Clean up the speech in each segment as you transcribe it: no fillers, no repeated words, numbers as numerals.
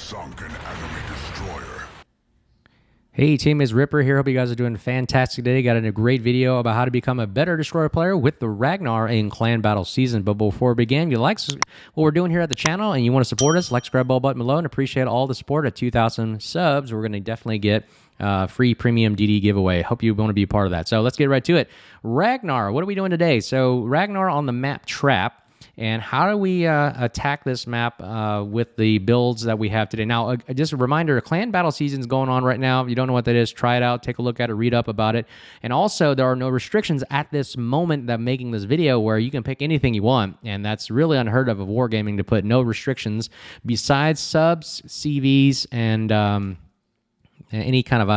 sunk an enemy destroyer. Hey team, it's Ripper here. Hope you guys are doing fantastic today. Got a great video about how to become a better destroyer player with the Ragnar in Clan Battle Season. But before we begin, if you like what we're doing here at the channel and you want to support us, like, subscribe, bell button below, and appreciate all the support. At 2,000 subs, we're going to definitely get free premium DD giveaway. Hope you want to be a part of that. So let's get right to it. Ragnar, what are we doing today? So Ragnar on the map Trap. And how do we attack this map with the builds that we have today? Now, just a reminder, Clan Battle Season is going on right now. If you don't know what that is, try it out, take a look at it, read up about it. And also, there are no restrictions at this moment that I'm making this video where you can pick anything you want. And that's really unheard of Wargaming to put no restrictions besides subs, CVs, and any kind of,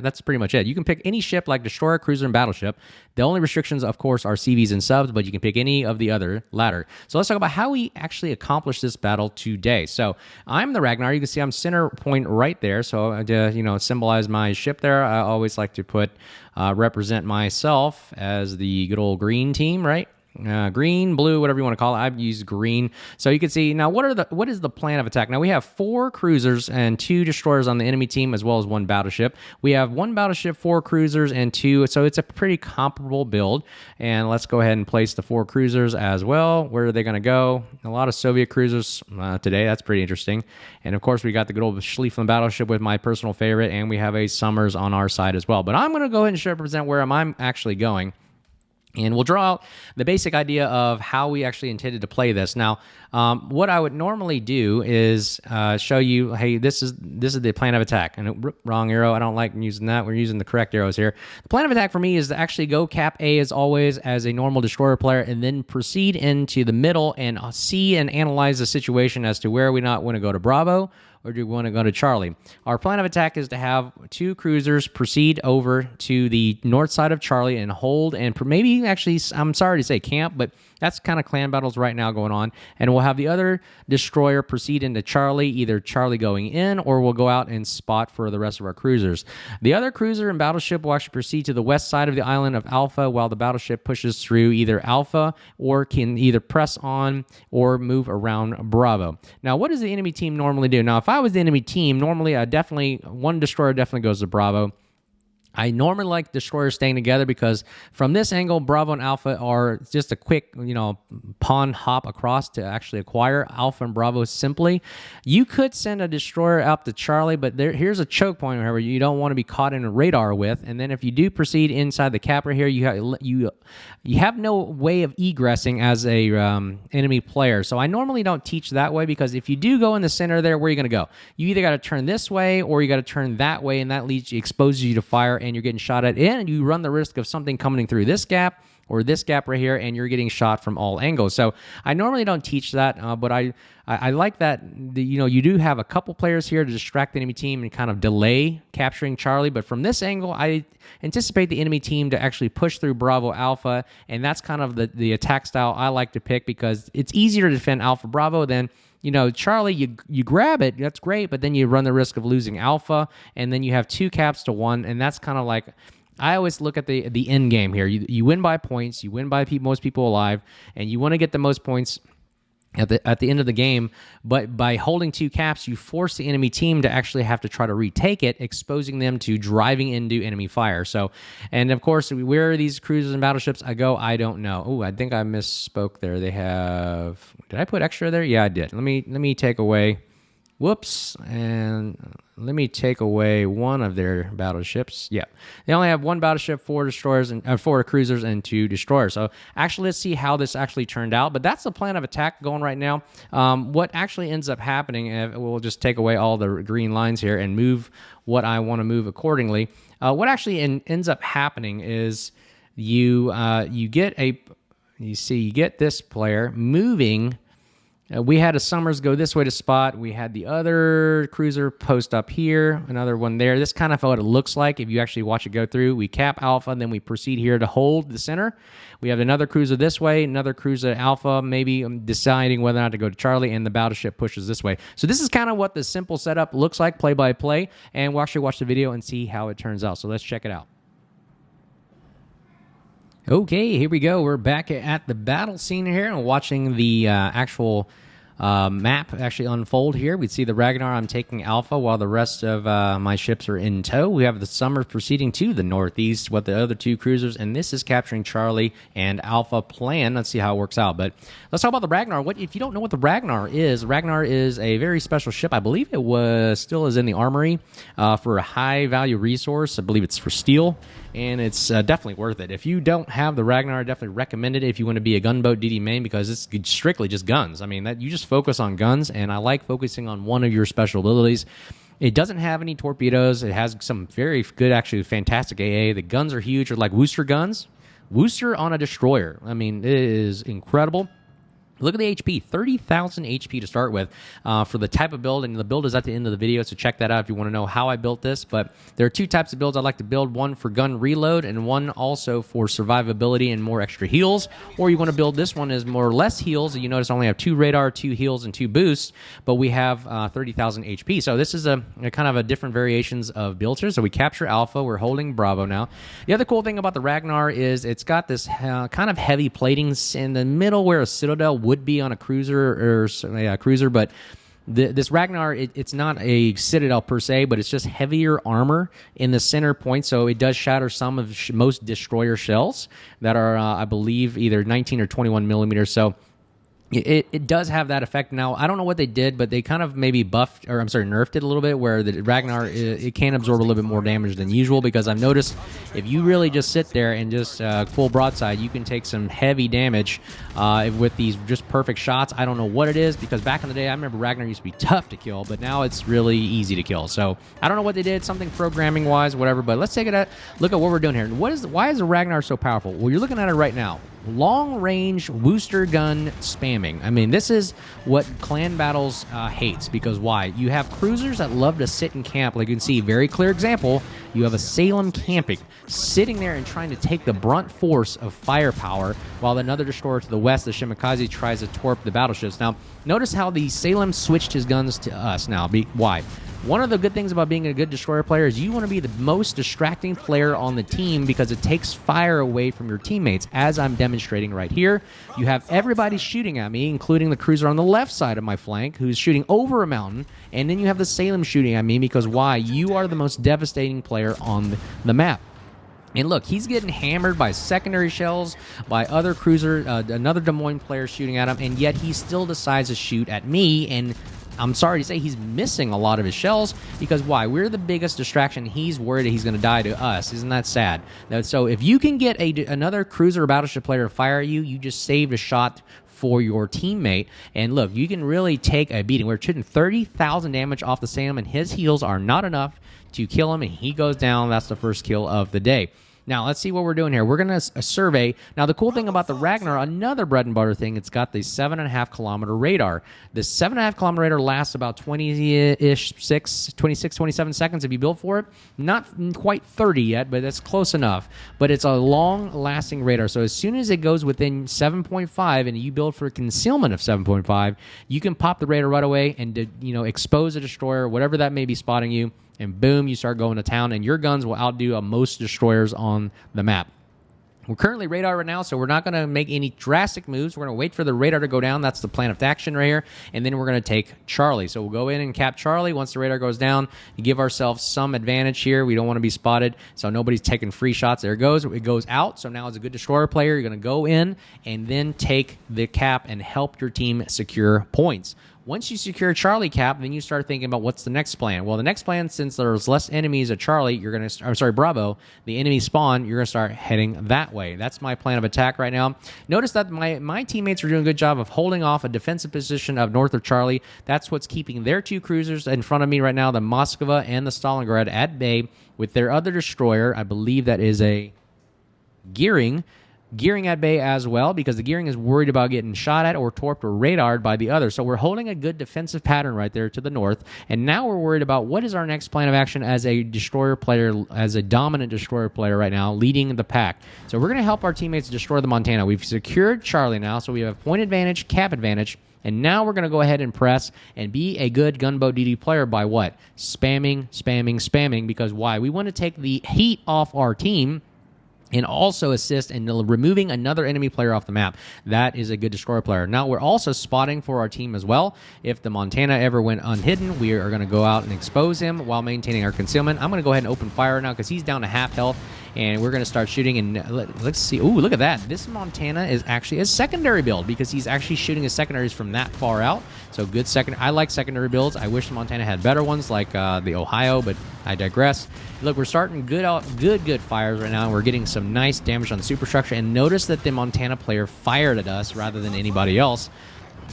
that's pretty much it. You can pick any ship like Destroyer, Cruiser, and Battleship. The only restrictions, of course, are CVs and subs, but you can pick any of the other latter. So let's talk about how we actually accomplish this battle today. So I'm the Ragnar. You can see I'm center point right there. So to, symbolize my ship there, I always like to put, represent myself as the good old green team, right? Green, blue, whatever you want to call it. I've used green. So you can see now what is the plan of attack? Now we have 4 cruisers and 2 destroyers on the enemy team, as well as 1 battleship. We have 1 battleship, 4 cruisers, and 2. So it's a pretty comparable build. And let's go ahead and place the 4 cruisers as well. Where are they going to go? A lot of Soviet cruisers today. That's pretty interesting. And of course, we got the good old Schlieffen battleship with my personal favorite, and we have a Summers on our side as well. But I'm going to go ahead and represent where I'm actually going. And we'll draw out the basic idea of how we actually intended to play this. Now, what I would normally do is show you, hey, this is the plan of attack. And wrong arrow, I don't like using that. We're using the correct arrows here. The plan of attack for me is to actually go cap A as always as a normal destroyer player, and then proceed into the middle and see and analyze the situation as to where we not want to go to Bravo, or do we want to go to Charlie? Our plan of attack is to have 2 cruisers proceed over to the north side of Charlie and hold, and maybe actually, I'm sorry to say camp, but that's kind of clan battles right now going on. And we'll have the other destroyer proceed into Charlie, either Charlie going in, or we'll go out and spot for the rest of our cruisers. The other cruiser and battleship will actually proceed to the west side of the island of Alpha, while the battleship pushes through either Alpha, or can either press on or move around Bravo. Now, what does the enemy team normally do? Now, if I was the enemy team, normally one destroyer definitely goes to Bravo. I normally like destroyers staying together because from this angle, Bravo and Alpha are just a quick, pawn hop across to actually acquire Alpha and Bravo simply. You could send a destroyer up to Charlie, but here's a choke point where you don't want to be caught in a radar with. And then if you do proceed inside the cap right here, you have no way of egressing as a enemy player. So I normally don't teach that way, because if you do go in the center there, where are you going to go? You either got to turn this way or you got to turn that way, and that exposes you to fire, and you're getting shot at, and you run the risk of something coming through this gap or this gap right here, and you're getting shot from all angles. So I normally don't teach that, but I like that, you do have a couple players here to distract the enemy team and kind of delay capturing Charlie. But from this angle, I anticipate the enemy team to actually push through Bravo Alpha, and that's kind of the attack style I like to pick, because it's easier to defend Alpha Bravo than Charlie. You grab it, that's great, but then you run the risk of losing Alpha, and then you have 2 caps to 1, and that's kind of like, I always look at the end game here. You win by points, you win by most people alive, and you want to get the most points at the end of the game. But by holding 2 caps, you force the enemy team to actually have to try to retake it, exposing them to driving into enemy fire. So, and of course, where are these cruisers and battleships I don't know. Oh, I think I misspoke there. They have, did I put extra there? Yeah, I did. Let me take away, whoops, and let me take away one of their battleships. Yeah, they only have 1 battleship, 4 destroyers, and 4 cruisers, and 2 destroyers. So actually, let's see how this actually turned out. But that's the plan of attack going right now. What actually ends up happening, we'll just take away all the green lines here and move what I want to move accordingly. What actually ends up happening is you get this player moving. We had a Summers go this way to spot. We had the other cruiser post up here, another one there. This kind of what it looks like if you actually watch it go through. We cap Alpha, and then we proceed here to hold the center. We have another cruiser this way, another cruiser Alpha, maybe deciding whether or not to go to Charlie, and the battleship pushes this way. So this is kind of what the simple setup looks like, play by play, and we'll actually watch the video and see how it turns out. So let's check it out. Okay, here we go. We're back at the battle scene here and watching the actual map actually unfold here. We'd see the Ragnar, I'm taking Alpha while the rest of my ships are in tow. We have the Summer proceeding to the northeast with the other 2 cruisers, and this is capturing Charlie and Alpha plan. Let's see how it works out. But let's talk about the Ragnar. What if you don't know what the Ragnar is a very special ship. I believe it still is in the armory for a high value resource. I believe it's for steel, and it's definitely worth it. If you don't have the Ragnar, I definitely recommend it if you want to be a gunboat DD main, because it's strictly just guns. I mean, that you just focus on guns, and I like focusing on one of your special abilities. It doesn't have any torpedoes. It has some very good, actually fantastic AA. The guns are huge. They're like Worcester guns. Worcester on a destroyer. I mean, it is incredible. Look at the HP, 30,000 HP to start with for the type of build, and the build is at the end of the video, so check that out if you want to know how I built this. But there are 2 types of builds I like to build, one for gun reload and one also for survivability and more extra heals. Or you want to build this one as more or less heals. You notice I only have 2 radar, 2 heals, and 2 boosts, but we have 30,000 HP. So this is a kind of a different variations of builds here. So we capture Alpha, we're holding Bravo now. The other cool thing about the Ragnar is it's got this kind of heavy platings in the middle where a Citadel would be on a cruiser but this Ragnar, it's not a Citadel per se, but it's just heavier armor in the center point, so it does shatter some of most destroyer shells that are I believe either 19 or 21 millimeters. So it does have that effect. Now, I don't know what they did, but they kind of maybe nerfed it a little bit, where the Ragnar, it can absorb a little bit more damage than usual, because I've noticed if you really just sit there and just full broadside, you can take some heavy damage with these just perfect shots. I don't know what it is, because back in the day, I remember Ragnar used to be tough to kill, but now it's really easy to kill. So I don't know what they did, something programming-wise, whatever, but let's take a look at what we're doing here. Why is the Ragnar so powerful? Well, you're looking at it right now. Long-range Worcester gun spamming. I mean, this is what Clan Battles hates, because why? You have cruisers that love to sit and camp. Like you can see, very clear example, you have a Salem camping, sitting there and trying to take the brunt force of firepower, while another destroyer to the west, the Shimakaze, tries to torp the battleships. Now, notice how the Salem switched his guns to us now. Why? One of the good things about being a good destroyer player is you want to be the most distracting player on the team, because it takes fire away from your teammates, as I'm demonstrating right here. You have everybody shooting at me, including the cruiser on the left side of my flank, who's shooting over a mountain, and then you have the Salem shooting at me, because why? You are the most devastating player on the map. And look, he's getting hammered by secondary shells, by other cruiser, another Des Moines player shooting at him, and yet he still decides to shoot at me, and I'm sorry to say he's missing a lot of his shells, because why? We're the biggest distraction. He's worried that he's going to die to us. Isn't that sad? So if you can get another cruiser or battleship player to fire at you, you just saved a shot for your teammate. And look, you can really take a beating. We're shooting 30,000 damage off the Salem, and his heals are not enough to kill him, and he goes down. That's the first kill of the day. Now, let's see what we're doing here. We're going to survey. Now, the cool thing about the Ragnar, another bread and butter thing, it's got the 7.5 kilometer radar. The 7.5 kilometer radar lasts about 26, 27 seconds if you build for it. Not quite 30 yet, but that's close enough. But it's a long-lasting radar. So as soon as it goes within 7.5 and you build for concealment of 7.5, you can pop the radar right away and expose a destroyer, whatever that may be spotting you. And boom, you start going to town, and your guns will outdo most destroyers on the map. We're currently radar right now, so we're not going to make any drastic moves. We're going to wait for the radar to go down. That's the plan of action right here. And then we're going to take Charlie. So we'll go in and cap Charlie. Once the radar goes down, you give ourselves some advantage here. We don't want to be spotted, so nobody's taking free shots. There it goes. It goes out. So now as a good destroyer player, you're going to go in and then take the cap and help your team secure points. Once you secure Charlie cap, then you start thinking about what's the next plan. Well, the next plan, since there's less enemies at Charlie, Bravo, the enemy spawn, you're going to start heading that way. That's my plan of attack right now. Notice that my teammates are doing a good job of holding off a defensive position of north of Charlie. That's what's keeping their 2 cruisers in front of me right now, the Moskva and the Stalingrad, at bay with their other destroyer. I believe that is a Gearing at bay as well, because the Gearing is worried about getting shot at or torped or radared by the other. So we're holding a good defensive pattern right there to the north, and now we're worried about what is our next plan of action as a destroyer player, as a dominant destroyer player right now, leading the pack. So we're going to help our teammates destroy the Montana. We've secured Charlie now, so we have point advantage, cap advantage, and now we're going to go ahead and press and be a good gunboat DD player by what? Spamming, because why? We want to take the heat off our team. and also assist in removing another enemy player off the map. That is a good destroyer player. Now, we're also spotting for our team as well. If the Montana ever went unhidden, we are going to go out and expose him while maintaining our concealment. I'm going to go ahead and open fire now because he's down to half health, and we're going to start shooting. And let's see. Ooh, look at that. This Montana is actually a secondary build because he's actually shooting his secondaries from that far out. So good second. I like secondary builds. I wish Montana had better ones like the Ohio, but I digress. Look, we're starting good fires right now, and we're getting some nice damage on the superstructure. And notice that the Montana player fired at us rather than anybody else,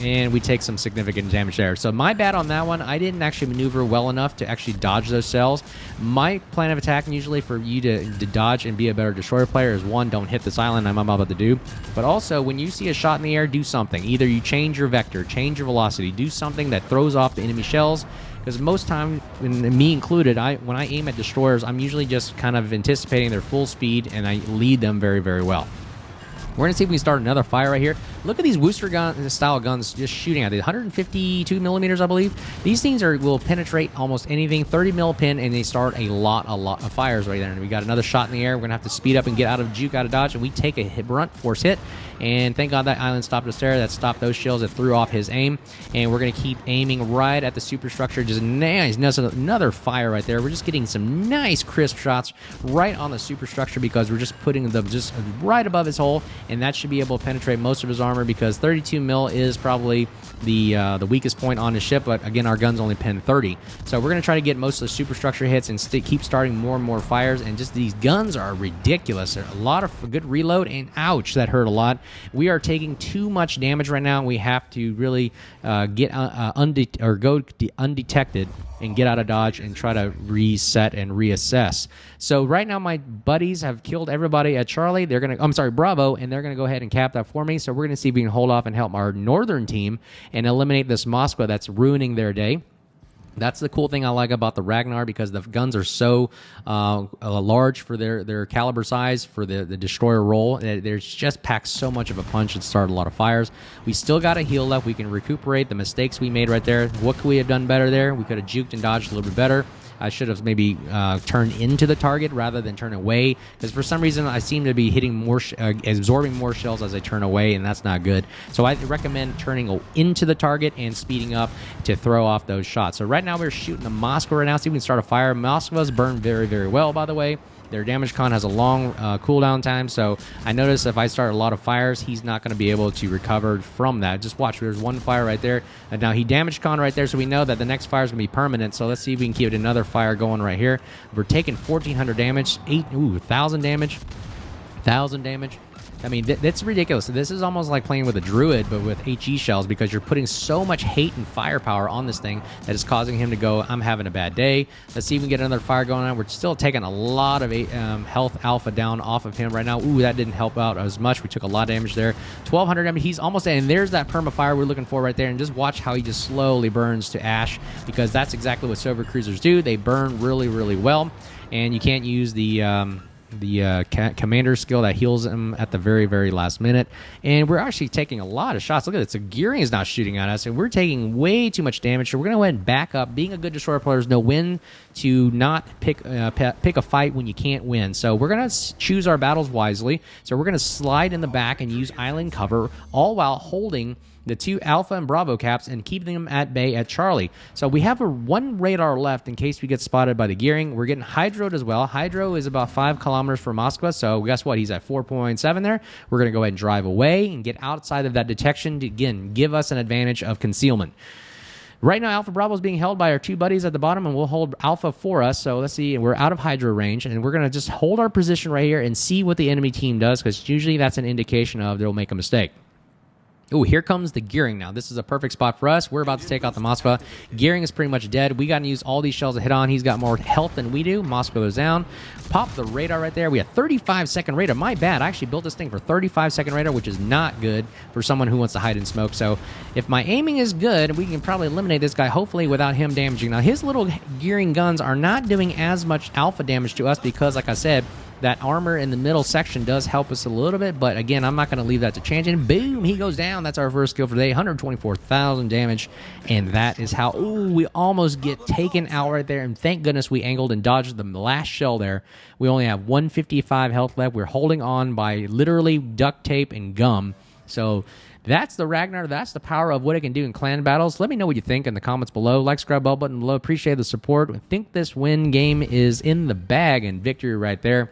and we take some significant damage there. So my bad on that one. I didn't actually maneuver well enough to actually dodge those cells. My plan of attack usually for you to dodge and be a better destroyer player is, one, don't hit this island I'm about to do, but also when you see a shot in the air, do something. Either you change your vector, change your velocity, do something that throws off the enemy shells. Because most time, and me included, when I aim at destroyers, I'm usually just kind of anticipating their full speed, and I lead them very, very well. We're going to see if we can start another fire right here. Look at these Worcester style guns just shooting at it. 152 millimeters, I believe. These things will penetrate almost anything. 30 mil pin, and they start a lot of fires right there. And we got another shot in the air. We're going to have to speed up and get out of juke, out of dodge, and we take a brunt force hit. And thank God that island stopped us there. That stopped those shells that threw off his aim. And we're going to keep aiming right at the superstructure. Just nice. Another fire right there. We're just getting some nice crisp shots right on the superstructure because we're just putting them just right above his hull. And that should be able to penetrate most of his armor because 32 mil is probably the weakest point on his ship. But again, our guns only pen 30. So we're going to try to get most of the superstructure hits and keep starting more and more fires. And just these guns are ridiculous. They're a lot of good reload, and ouch, that hurt a lot. We are taking too much damage right now. We have to really get go undetected and get out of dodge and try to reset and reassess. So right now my buddies have killed everybody at Charlie. Bravo, and they're going to go ahead and cap that for me. So we're going to see if we can hold off and help our northern team and eliminate this Moskva that's ruining their day. That's the cool thing I like about the Ragnar, because the guns are so large for their caliber size, for the destroyer role. There's just packs so much of a punch and start a lot of fires. We still got a heal left. We can recuperate the mistakes we made right there. What could we have done better there? We could have juked and dodged a little bit better. I should have maybe turned into the target rather than turn away, because for some reason I seem to be hitting more, absorbing more shells as I turn away, and that's not good. So I recommend turning into the target and speeding up to throw off those shots. So right now we're shooting the Moskva right now. See if we can start a fire. Moskvas burn very, very well, by the way. Their damage con has a long cooldown time, so I notice if I start a lot of fires, he's not going to be able to recover from that. Just watch, there's one fire right there. And now he damage con right there, so we know that the next fire is going to be permanent. So let's see if we can keep another fire going right here. We're taking 1,400 damage, 1,000 damage, 1,000 damage. I mean, that's ridiculous. This is almost like playing with a druid, but with HE shells, because you're putting so much hate and firepower on this thing that is causing him to go, I'm having a bad day. Let's see if we can get another fire going on. We're still taking a lot of health alpha down off of him right now. Ooh, that didn't help out as much. We took a lot of damage there. 1,200 damage. He's almost dead, and there's that perma fire we're looking for right there. And just watch how he just slowly burns to ash, because that's exactly what silver cruisers do. They burn really, really well, and you can't use the commander skill that heals him at the very, very last minute. And we're actually taking a lot of shots. Look at this. The gearing is not shooting at us, and we're taking way too much damage. So we're going to go ahead and back up. Being a good destroyer player is know when to not pick a fight when you can't win. So we're going to choose our battles wisely. So we're going to slide in the back and use island cover, all while holding the two Alpha and Bravo caps and keep them at bay at Charlie. So we have one radar left in case we get spotted by the gearing. We're getting hydroed as well. Hydro is about 5 kilometers from Moskva, so guess what? He's at 4.7 there. We're going to go ahead and drive away and get outside of that detection to, again, give us an advantage of concealment. Right now, Alpha Bravo is being held by our two buddies at the bottom, and we'll hold Alpha for us. So let's see. We're out of hydro range, and we're going to just hold our position right here and see what the enemy team does, because usually that's an indication of they'll make a mistake. Oh, here comes the gearing now. This is a perfect spot for us. We're about to take out the Moskva. Gearing is pretty much dead. We got to use all these shells to hit on. He's got more health than we do. Moskva goes down. Pop the radar right there. We have 35-second radar. My bad. I actually built this thing for 35-second radar, which is not good for someone who wants to hide in smoke. So if my aiming is good, we can probably eliminate this guy, hopefully without him damaging. Now, his little gearing guns are not doing as much alpha damage to us because, like I said, That armor in the middle section does help us a little bit, but again, I'm not going to leave that to chance. And boom, he goes down. That's our first kill for the day, 124,000 damage, and that is how, ooh, we almost get taken out right there, and thank goodness we angled and dodged the last shell there. We only have 155 health left. We're holding on by literally duct tape and gum. So that's the Ragnar. That's the power of what it can do in clan battles. Let me know what you think in the comments below. Like, subscribe, bell button below. Appreciate the support. I think this win game is in the bag, and victory right there.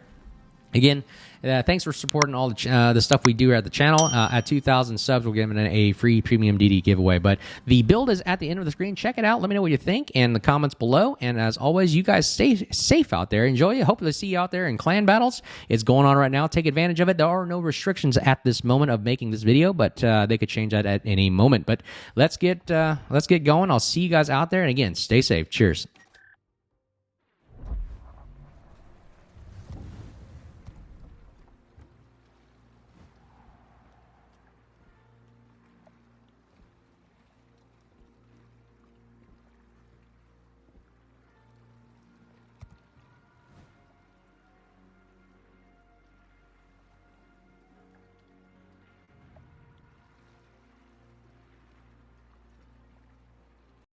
Again, thanks for supporting all the stuff we do here at the channel. At 2,000 subs, we'll give it a free premium DD giveaway. But the build is at the end of the screen. Check it out. Let me know what you think in the comments below. And as always, you guys stay safe out there. Enjoy it. Hopefully see you out there in clan battles. It's going on right now. Take advantage of it. There are no restrictions at this moment of making this video, but they could change that at any moment. But let's get going. I'll see you guys out there. And again, stay safe. Cheers.